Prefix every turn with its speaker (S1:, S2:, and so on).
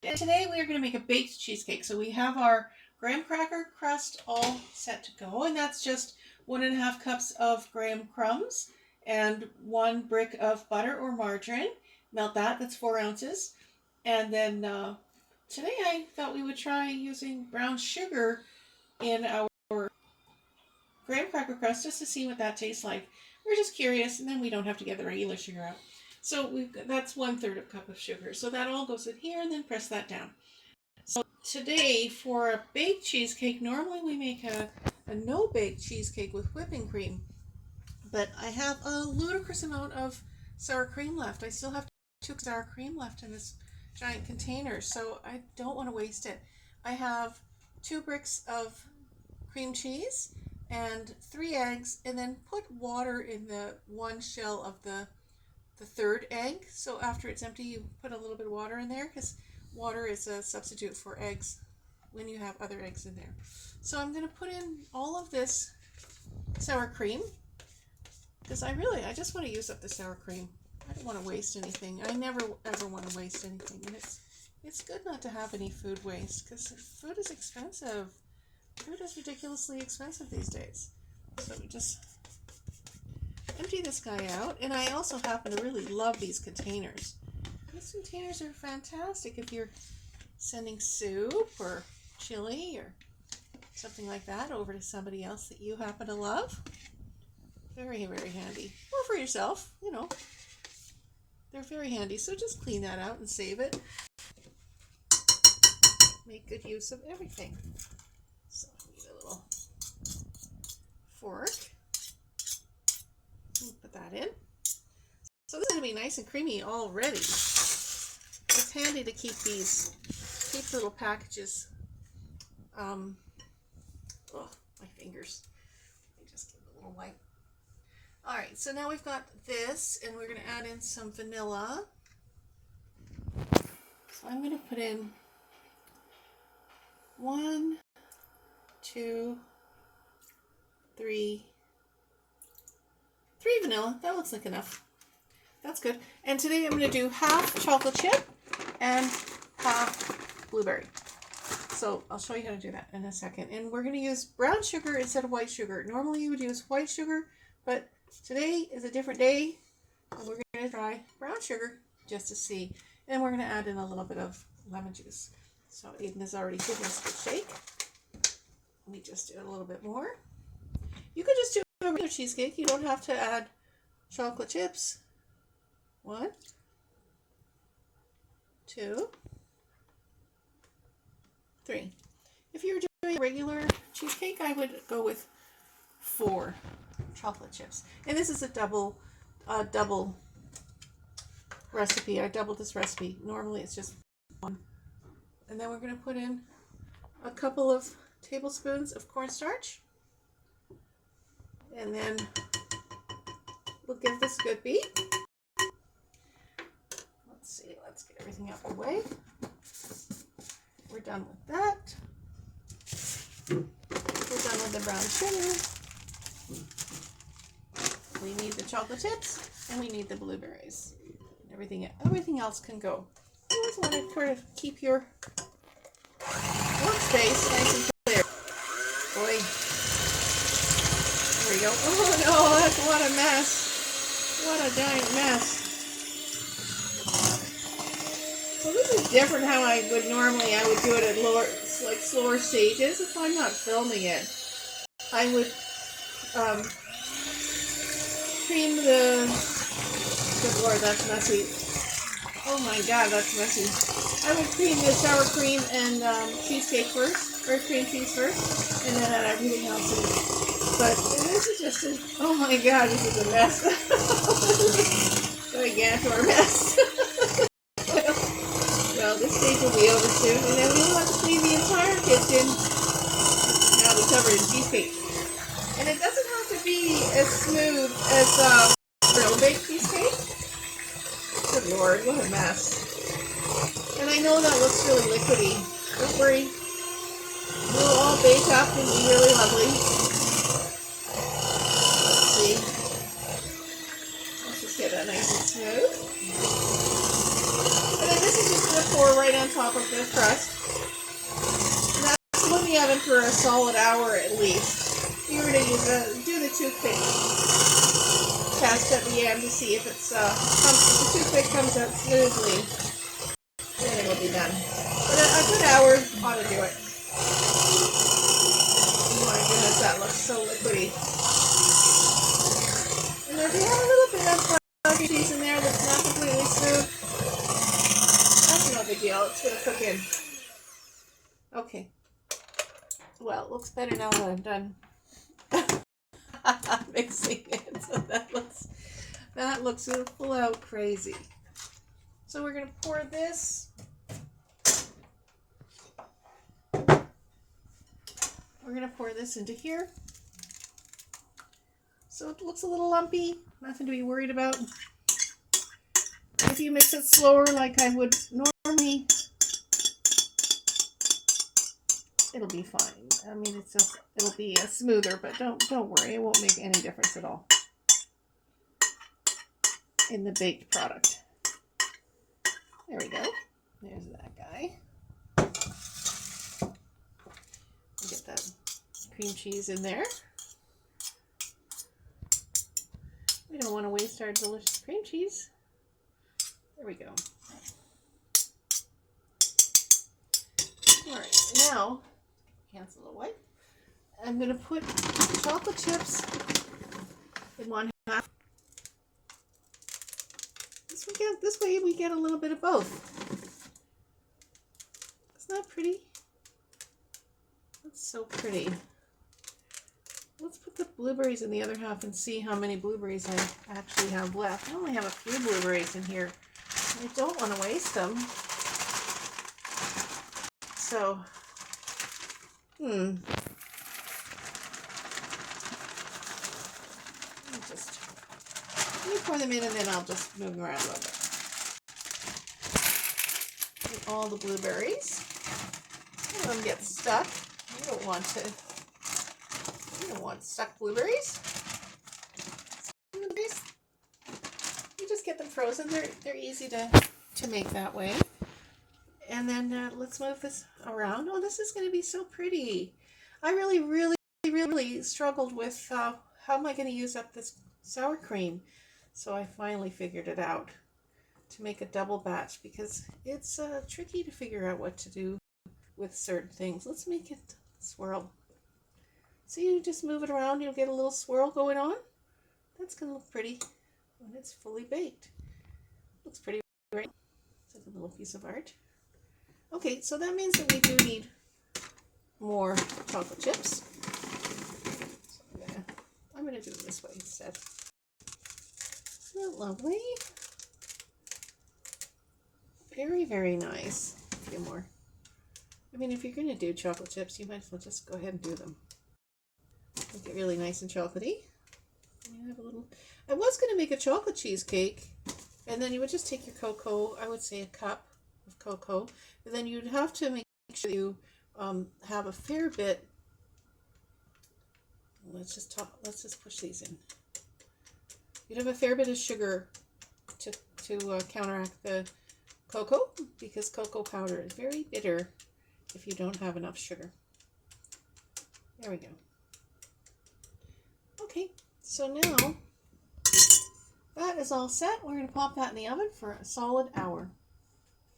S1: And today we are going to make a baked cheesecake. So we have our graham cracker crust all set to go, and that's just 1.5 cups of graham crumbs and 1 brick of butter or margarine. Melt that, that's 4 ounces. And then today I thought we would try using brown sugar in our graham cracker crust just to see what that tastes like. We're just curious, and then we don't have to get the regular sugar out. So that's 1/3 cup of sugar. So that all goes in here, and then press that down. So today for a baked cheesecake, normally we make a no-bake cheesecake with whipping cream. But I have a ludicrous amount of sour cream left. I still have 2 sour cream left in this giant container, so I don't want to waste it. I have 2 bricks of cream cheese and 3 eggs, and then put water in the 1 shell of the 3rd egg. So after it's empty, you put a little bit of water in there, because water is a substitute for eggs when you have other eggs in there. So I'm going to put in all of this sour cream, because I just want to use up the sour cream. I don't want to waste anything. I never ever want to waste anything, and it's good not to have any food waste, because food is expensive. Food is ridiculously expensive these days. So we just empty this guy out, and I also happen to really love these containers. These containers are fantastic if you're sending soup or chili or something like that over to somebody else that you happen to love. Very, very handy. Or for yourself, you know. They're very handy, so just clean that out and save it. Make good use of everything. So I need a little fork. Put that in. So this is going to be nice and creamy already. It's handy to keep these little packages. Oh, my fingers. Let me just give it a little wipe. Alright, so now we've got this, and we're going to add in some vanilla. So I'm going to put in 1, 2, 3 vanilla. That looks like enough. That's good. And today I'm going to do half chocolate chip and half blueberry. So I'll show you how to do that in a second. And we're going to use brown sugar instead of white sugar. Normally you would use white sugar, but today is a different day, and we're going to try brown sugar just to see. And we're going to add in a little bit of lemon juice. So Aiden has already given us the shake. Let me just do a little bit more. You could just do a regular cheesecake. You don't have to add chocolate chips. 1, 2, 3. If you were doing a regular cheesecake, I would go with 4 chocolate chips. And this is a double recipe. I doubled this recipe. Normally it's just 1. And then we're going to put in a couple of tablespoons of cornstarch. And then we'll give this a good beat. Let's see, let's get everything out of the way. We're done with that. We're done with the brown sugar. We need the chocolate chips, and we need the blueberries. Everything else can go. You always want to sort of keep your workspace nice and clear. Boy. There we go. Oh no, what a mess. What a giant mess. So this is different how I would do it at slower stages. If I'm not filming it, I would cream the, good lord, that's messy. Oh my god, that's messy. I would cream the sour cream and cheesecake first, or cream cheese first, and then add everything else in. But this is just oh my god, this is a mess. Gigantor mess. Well, this stage will be over soon, and then we'll have to clean the entire kitchen. Now we're covered in cheesecake. And it doesn't have to be as smooth as no-bake cheesecake. Good lord, what a mess. And I know that looks really liquidy. Don't worry. We'll all bake up and be really lovely. Let's see. Let's just get that nice and smooth. And then this is just pour right on top of the crust. And that's in the oven for a solid hour at least. You're going to do the toothpick test at the end to see if it's if the toothpick comes out smoothly, then it'll be done. But a good hour ought to do it. Oh my goodness, that looks so liquidy. And if you have a little bit of cheese in there that's not completely smooth, that's no big deal. It's going to cook in. Okay. Well, it looks better now that I'm done mixing it. So that looks full out crazy. So we're going to pour this. We're going to pour this into here. So it looks a little lumpy, nothing to be worried about. If you mix it slower like I would normally, it'll be fine. I mean, it'll be smoother, but don't worry, it won't make any difference at all in the baked product. There we go. There's that guy. Get that cream cheese in there. We don't want to waste our delicious cream cheese. There we go. All right, now cancel the white. I'm going to put chocolate chips in one half. This way we get a little bit of both. Isn't that pretty? That's so pretty. Let's put the blueberries in the other half and see how many blueberries I actually have left. I only have a few blueberries in here. I don't want to waste them. So, let me pour them in and then I'll just move them around a little bit. And all the blueberries. Some of them get stuck. You don't want stuck blueberries. You just get them frozen. They're easy to make that way. And then let's move this around. Oh, this is going to be so pretty. I really struggled with how am I going to use up this sour cream. So I finally figured it out to make a double batch because it's tricky to figure out what to do with certain things. Let's make it swirl. So you just move it around, you'll get a little swirl going on. That's going to look pretty when it's fully baked. Looks pretty, right? It's like a little piece of art. Okay, so that means that we do need more chocolate chips. So I'm gonna do it this way instead. Isn't that lovely? Very, very nice. A few more. I mean, if you're going to do chocolate chips, you might as well just go ahead and do them. Make it really nice and chocolatey. And have a little. I was going to make a chocolate cheesecake, and then you would just take your cocoa. I would say a cup of cocoa, and then you'd have to make sure you have a fair bit. Let's just push these in. You'd have a fair bit of sugar to counteract the cocoa, because cocoa powder is very bitter if you don't have enough sugar. There we go. Okay, so now that is all set. We're going to pop that in the oven for a solid hour.